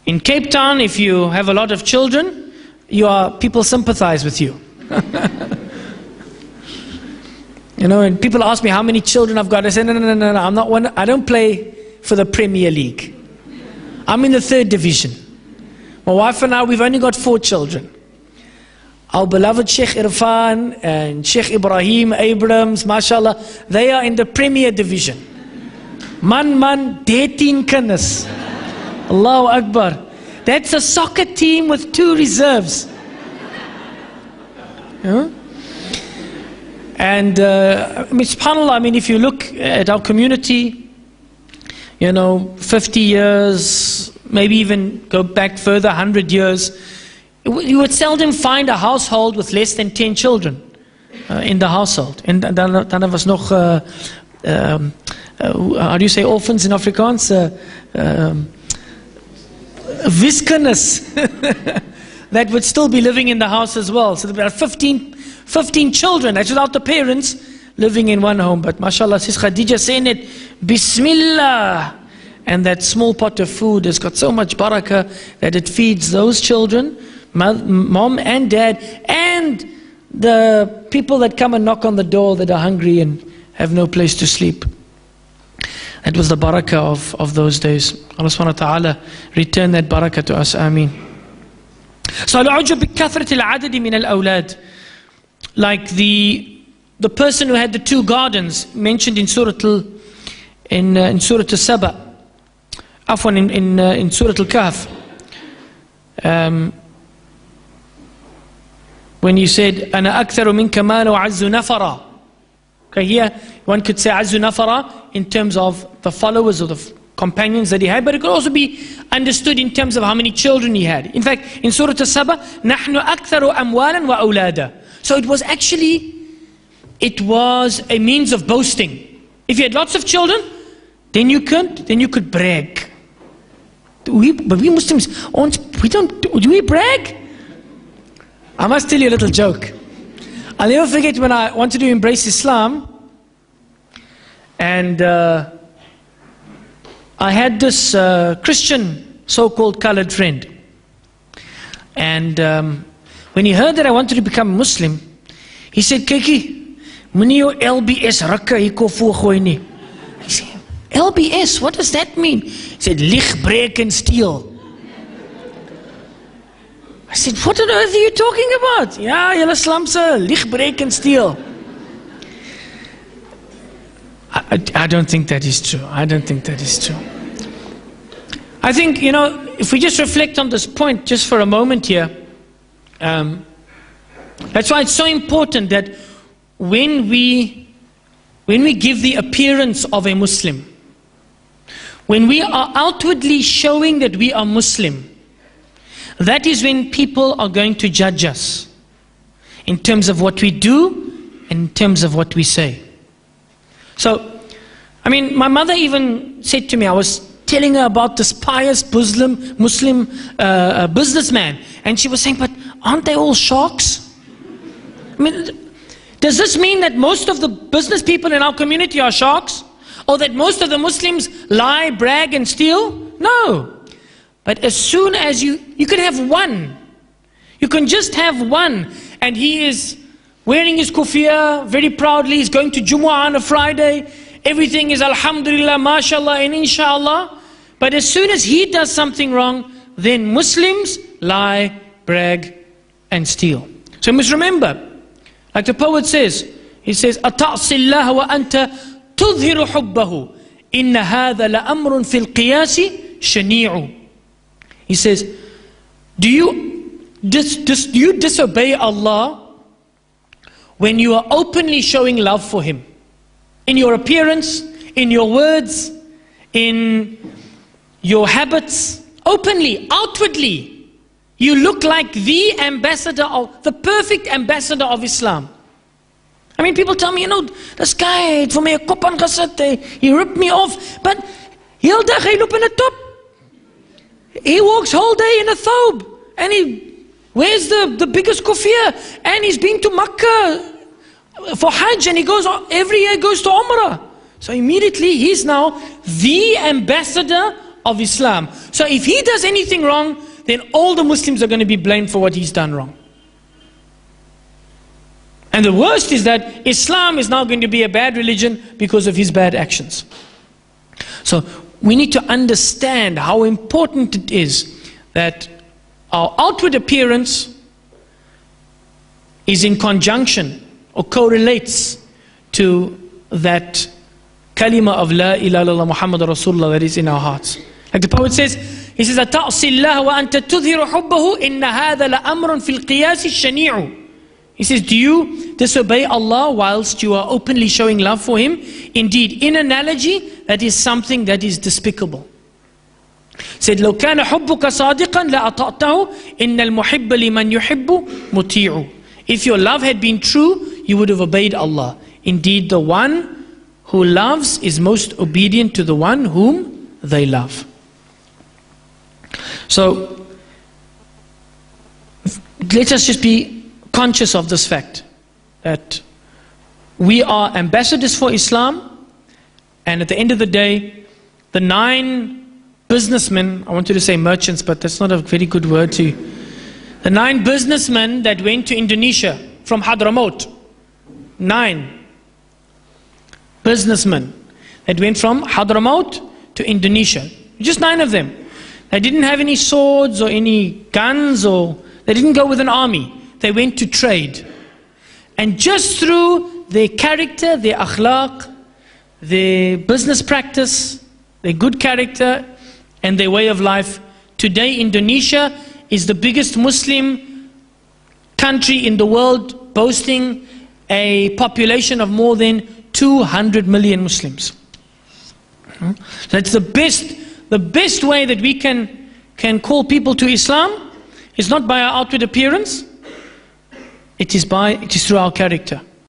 In Cape Town, if you have a lot of children, people sympathize with you. You know, and people ask me how many children I've got. I say, no, I'm not one. I don't play for the Premier League. I'm in the 3rd division. My wife and I, we've only got 4 children. Our beloved Sheikh Irfan and Sheikh Ibrahim Abrams, mashallah, they are in the Premier Division. Man, 13 kinders. Allahu Akbar. That's a soccer team with 2 reserves. Yeah? And subhanAllah, I mean, if you look at our community, you know, 50 years, maybe even go back further, 100 years, you would seldom find a household with less than 10 children in the household. And dan was nog, how do you say orphans in Afrikaans? Wiskundes that would still be living in the house as well. So there were 15 children, that's without the parents, living in one home. But mashallah, Sis Khadija saying it, Bismillah. And that small pot of food has got so much barakah that it feeds those children, mom and dad, and the people that come and knock on the door that are hungry and have no place to sleep. That was the barakah of those days. Allah subhanahu wa ta'ala return that barakah to us. Ameen. So al-ujub bi-kathrat al-adad min al-awlad. Like the person who had the 2 gardens mentioned in Surah Al-Saba. Afwan, in Surah Al-Kahf. When you said, Ana aktharu minka mala wa azzu nafara. Okay, here one could say azzu nafara in terms of the followers or the companions that he had, but it could also be understood in terms of how many children he had. In fact, in Surah Al-Saba, nahnu aktharu amwalan wa awlada. So it was a means of boasting. If you had lots of children, then you could brag. But we Muslims, do we brag? I must tell you a little joke. I'll never forget when I wanted to embrace Islam, and I had this Christian so-called colored friend. And when he heard that I wanted to become a Muslim, he said, Kiki, Munio L.B.S. Rakka hiko voorgooi nie. I said, L.B.S., what does that mean? He said, lig, breek and steal. I said, what on earth are you talking about? Ja, julle slamse, lig, breek and steal. I don't think that is true. I don't think that is true. I think, you know, if we just reflect on this point just for a moment here, that's why it's so important that when we give the appearance of a Muslim, when we are outwardly showing that we are Muslim, that is when people are going to judge us in terms of what we do and in terms of what we say. So, I mean, my mother even said to me, I was telling her about this pious Muslim businessman, and she was saying, but aren't they all sharks? I mean, does this mean that most of the business people in our community are sharks? Or that most of the Muslims lie, brag and steal? No. But as soon as you can have one. You can just have one. And he is wearing his kufiya very proudly. He's going to Jumu'ah on a Friday. Everything is alhamdulillah, mashallah and inshallah. But as soon as he does something wrong, then Muslims lie, brag and steal. So you must remember, like the poet says, he says, أَتَعْصِ اللَّهَ وَأَنْتَ تُظْهِرُ حُبَّهُ إِنَّ هَذَا لَأَمْرٌ فِي الْقِيَاسِ شَنِيعُ. He says, do you disobey Allah when you are openly showing love for Him? In your appearance, in your words, in your habits, openly, outwardly. You look like the ambassador of, the perfect ambassador of Islam. I mean, people tell me, you know, this guy het vir my 'n kop aangesit, he ripped me off, but heel dag hy loop in 'n top. He walks whole day in a thobe, and he wears the biggest kufiya, and he's been to Makkah for Hajj, and he goes every year goes to Umrah. So immediately he's now the ambassador of Islam. So if he does anything wrong, then all the Muslims are going to be blamed for what he's done wrong. And the worst is that Islam is now going to be a bad religion because of his bad actions. So we need to understand how important it is that our outward appearance is in conjunction or correlates to that kalima of La ilaha illallah Muhammad Rasulullah that is in our hearts. Like the Prophet says, he says, أَتَعْصِ اللَّهَ وَأَنْتَ تُظْهِرُ حُبَّهُ إِنَّ هَذَا لَأَمْرٌ فِي الْقِيَاسِ الشَّنِيعُ. He says, do you disobey Allah whilst you are openly showing love for Him? Indeed, in analogy, that is something that is despicable. He said, لو كان حبك صادقا لأطعته إن المحب لمن يحب مطيع. If your love had been true, you would have obeyed Allah. Indeed, the one who loves is most obedient to the one whom they love. So, let us just be conscious of this fact, that we are ambassadors for Islam, and at the end of the day, the 9 businessmen, I wanted to say merchants, but that's not a very good word to you. The 9 businessmen that went to Indonesia from Hadramaut, 9 businessmen that went from Hadramaut to Indonesia, just 9 of them. They didn't have any swords or any guns, or they didn't go with an army. They went to trade. And just through their character, their akhlaq, their business practice, their good character, and their way of life, today Indonesia is the biggest Muslim country in the world, boasting a population of more than 200 million Muslims. That's the best way that we can call people to Islam is not by our outward appearance, it is through our character.